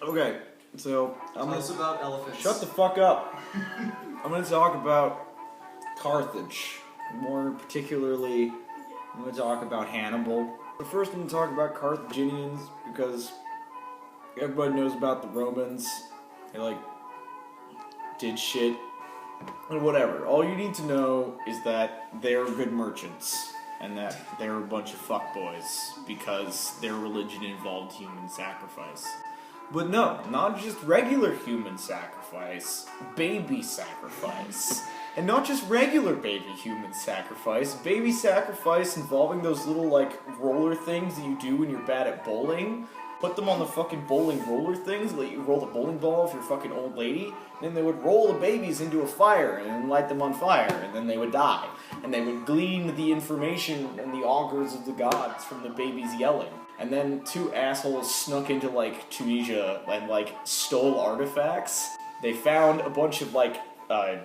Okay, so Tell us about elephants. Shut the fuck up. I'm gonna talk about Carthage. More particularly, I'm gonna talk about Hannibal. But first, I'm gonna talk about Carthaginians because everybody knows about the Romans. They did shit and whatever. All you need to know is that they're good merchants and that they're a bunch of fuckboys because their religion involved human sacrifice. But no, not just regular human sacrifice, baby sacrifice. And not just regular baby human sacrifice, baby sacrifice involving those little, roller things that you do when you're bad at bowling. Put them on the fucking bowling roller things, let you roll the bowling ball if you're a fucking old lady, and then they would roll the babies into a fire and then light them on fire, and then they would die. And they would glean the information and the augurs of the gods from the babies yelling. And then two assholes snuck into, Tunisia and, stole artifacts. They found a bunch of,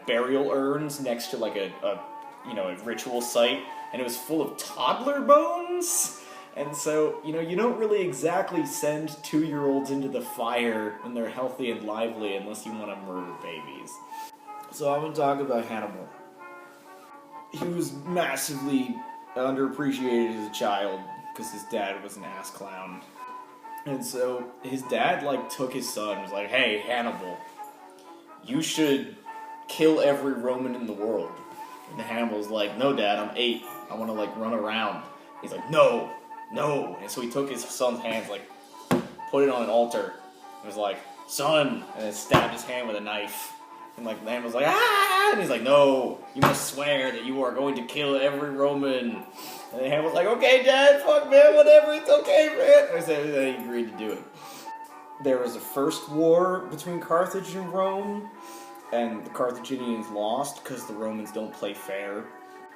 burial urns next to, a ritual site, and it was full of toddler bones. And so, you don't really exactly send 2-year-olds into the fire when they're healthy and lively unless you want to murder babies. So I'm going to talk about Hannibal. He was massively underappreciated as a child because his dad was an ass clown. And so his dad, took his son and was like, "Hey, Hannibal, you should kill every Roman in the world." And Hannibal's like, "No, Dad, I'm 8. I want to, run around." He's like, "No. No." And so he took his son's hands, put it on an altar, and was like, "Son," and then stabbed his hand with a knife. And, the man was like, "Ah!" And he's like, "No, you must swear that you are going to kill every Roman." And the hand was like, "Okay, Dad, fuck, man, whatever, it's okay, man." And so he agreed to do it. There was a first war between Carthage and Rome, and the Carthaginians lost because the Romans don't play fair.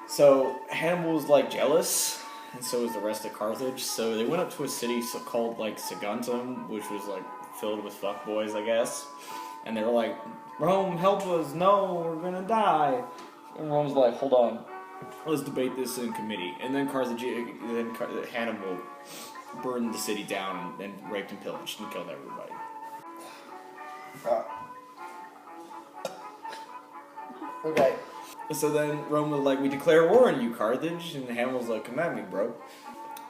So Hannibal was, jealous, and so was the rest of Carthage. So they went up to a city called, Saguntum, which was, filled with fuckboys, I guess. And they were like, "Rome, help us, no, we're gonna die." And Rome's like, "Hold on, let's debate this in committee." And then Hannibal burned the city down and raped and pillaged and killed everybody. Okay. So then Rome was like, "We declare war on you, Carthage." And Hannibal's like, "Come at me, bro."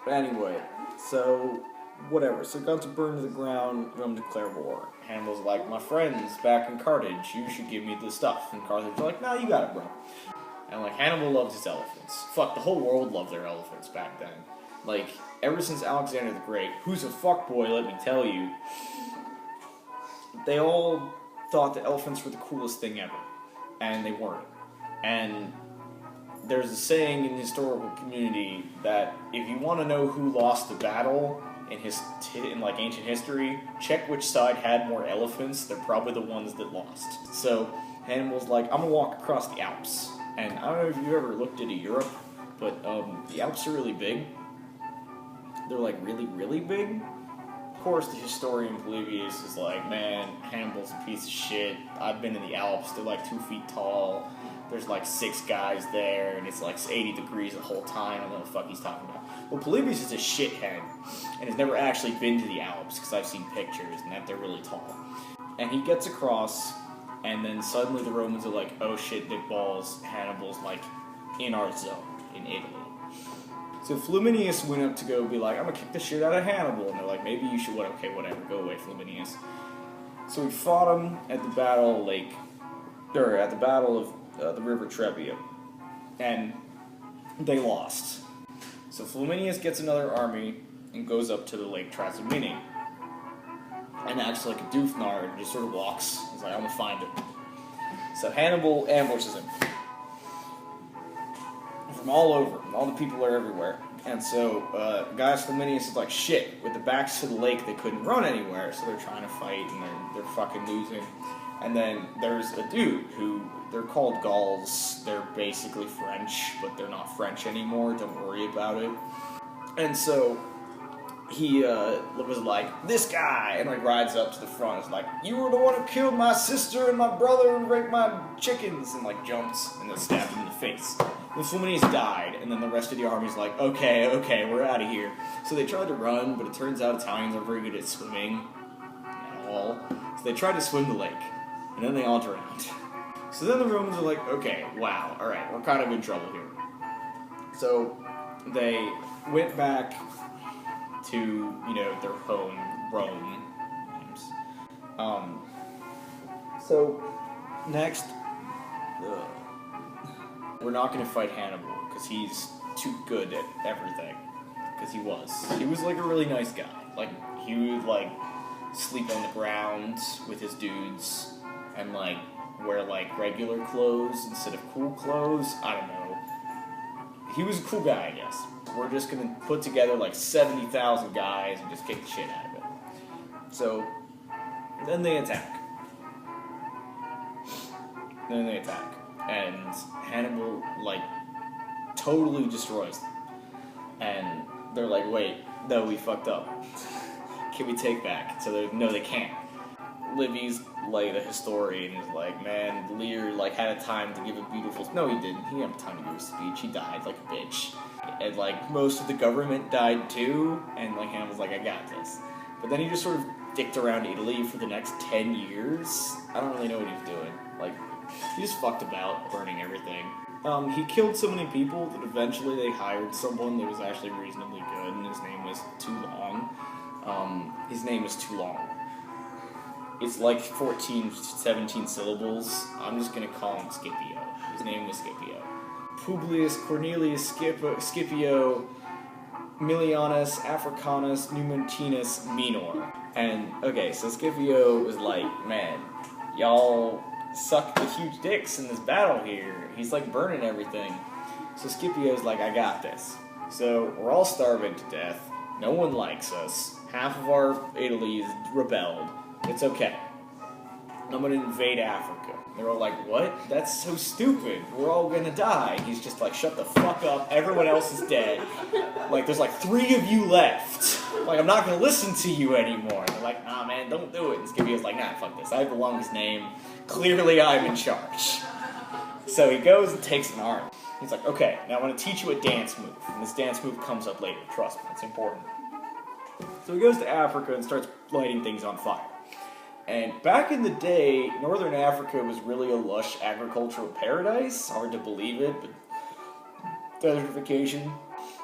But anyway, so whatever. So got to burn to the ground, Rome declared war. Hannibal's like, "My friends back in Carthage, you should give me the stuff." And Carthage was like, "Nah, you got it, bro." And Hannibal loved his elephants. Fuck, the whole world loved their elephants back then. Ever since Alexander the Great, who's a fuckboy, let me tell you, they all thought that elephants were the coolest thing ever. And they weren't. And there's a saying in the historical community that if you want to know who lost the battle in ancient history, check which side had more elephants. They're probably the ones that lost. So Hannibal's like, "I'm gonna walk across the Alps." And I don't know if you've ever looked into Europe, but the Alps are really big. They're really, really big. Of course, the historian Polybius is like, "Man, Hannibal's a piece of shit. I've been in the Alps. They're 2 feet tall. There's 6 guys there, and it's 80 degrees the whole time. I don't know what the fuck he's talking about." Well, Polybius is a shithead, and has never actually been to the Alps, because I've seen pictures, and that they're really tall. And he gets across, and then suddenly the Romans are like, "Oh shit, dick balls, Hannibal's in our zone, in Italy." So Flaminius went up to go be like, "I'm gonna kick the shit out of Hannibal." And they're like, "Maybe you should, what? Okay, whatever, go away, Flaminius." So he fought him at the battle of the river Trebia. And they lost. So Flaminius gets another army and goes up to the Lake Trasimene. And acts like a doofnard and just sort of walks. He's like, "I'm gonna find him." So Hannibal ambushes him. From all over. All the people are everywhere. And so, guys, Flaminius is like, "Shit, with the backs to the lake, they couldn't run anywhere." So they're trying to fight, and they're fucking losing. And then there's a dude who, they're called Gauls. They're basically French, but they're not French anymore. Don't worry about it. And so he was like, "This guy," and rides up to the front. It's like, "You were the one who killed my sister and my brother and raped my chickens," and jumps and then stabs him in the face. And Flaminius died, and then the rest of the army's like, okay, we're out of here. So they tried to run, but it turns out Italians are very good at swimming at all. So they tried to swim the lake, and then they all drowned. So then the Romans are like, okay, wow, alright, we're kind of in trouble here. So they went back to, their home, Rome. So next, we're not going to fight Hannibal, because he's too good at everything. Because he was. He was, like, a really nice guy. Like, he would, like, sleep on the ground with his dudes, and, like, wear, like, regular clothes instead of cool clothes. I don't know. He was a cool guy, I guess. We're just gonna put together, like, 70,000 guys and just kick the shit out of it. So, then they attack. And Hannibal, like, totally destroys them. And they're like, wait, no, we fucked up. Can we take back? So no, they can't. Livy's, like, the historian is like, man, Lear, like, had a time to give a beautiful... No, he didn't. He didn't have time to give a speech. He died like a bitch. And, like, most of the government died too, and, like, Hannibal's like, I got this. But then he just sort of dicked around Italy for the next 10 years. I don't really know what he was doing. Like, he just fucked about, burning everything. He killed so many people that eventually they hired someone that was actually reasonably good, and his name was Too Long. His name is Too Long. It's like 14, 17 syllables. I'm just gonna call him Scipio. His name was Scipio. Publius Cornelius Scipio Milianus Africanus Numantinus Minor. And, okay, so Scipio was like, man, y'all suck the huge dicks in this battle here. He's, like, burning everything. So Scipio's like, I got this. So we're all starving to death. No one likes us. Half of our Italy is rebelled. It's okay. I'm gonna invade Africa. They're all like, what? That's so stupid. We're all gonna die. He's just like, shut the fuck up. Everyone else is dead. Like, there's like 3 of you left. Like, I'm not gonna listen to you anymore. They're like, nah, man, don't do it. And Scipio's like, nah, fuck this. I have the longest name. Clearly I'm in charge. So he goes and takes an arm. He's like, okay, now I want to teach you a dance move. And this dance move comes up later. Trust me, it's important. So he goes to Africa and starts lighting things on fire. And back in the day, Northern Africa was really a lush agricultural paradise. Hard to believe it, but desertification.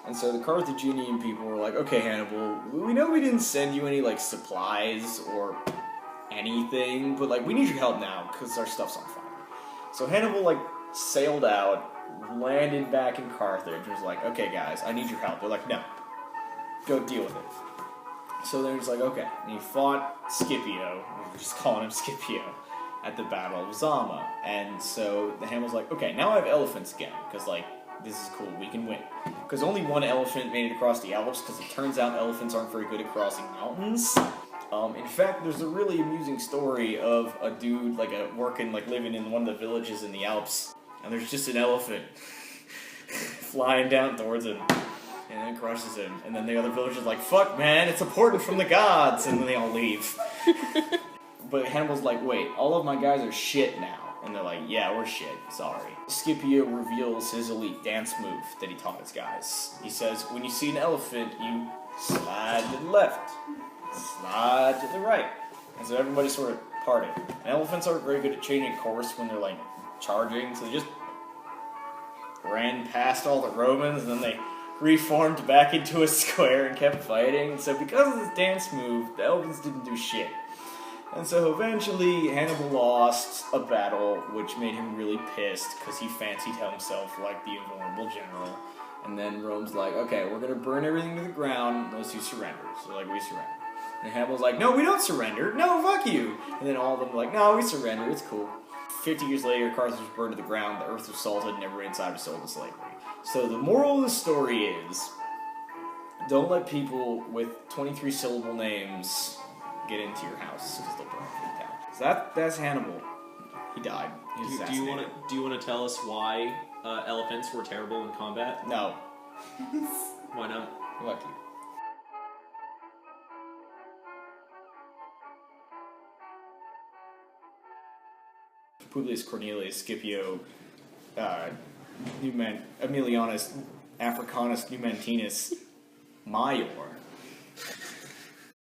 And so the Carthaginian people were like, okay, Hannibal, we know we didn't send you any, like, supplies or anything, but, like, we need your help now because our stuff's on fire. So Hannibal, like, sailed out, landed back in Carthage, and was like, okay, guys, I need your help. They're like, no, go deal with it. So they're just like, okay. And he fought Scipio, we're just calling him Scipio, at the Battle of Zama. And so the Hannibal's like, okay, now I have elephants again, because, like, this is cool, we can win. Because only one elephant made it across the Alps, because it turns out elephants aren't very good at crossing mountains. In fact, there's a really amusing story of a dude, like, living in one of the villages in the Alps, and there's just an elephant flying down towards him. And then crushes him. And then the other villagers are like, fuck, man, it's a portent from the gods. And then they all leave. But Hannibal's like, wait, all of my guys are shit now. And they're like, yeah, we're shit, sorry. Scipio reveals his elite dance move that he taught his guys. He says, when you see an elephant, you slide to the left, slide to the right. And so everybody sort of parted. And elephants aren't very good at changing course when they're, like, charging. So they just ran past all the Romans, and then they reformed back into a square and kept fighting. So because of this dance move, the elephants didn't do shit. And so eventually Hannibal lost a battle, which made him really pissed because he fancied himself like the invulnerable general. And then Rome's like, okay, we're gonna burn everything to the ground unless you surrender. So like, we surrender. And Hannibal's like, no, we don't surrender. No, fuck you. And then all of them are like, no, we surrender. It's cool. 50 years later, Carthage was burned to the ground, the earth was salted, and everyone inside was sold into slavery. So the moral of the story is, don't let people with 23-syllable names get into your house, because they'll burn everything down. So that's Hannibal. He died. He was assassinated. Do you want to tell us why elephants were terrible in combat? No. Why not? Lucky. Publius Cornelius Scipio Aemilianus Africanus Numantinus Maior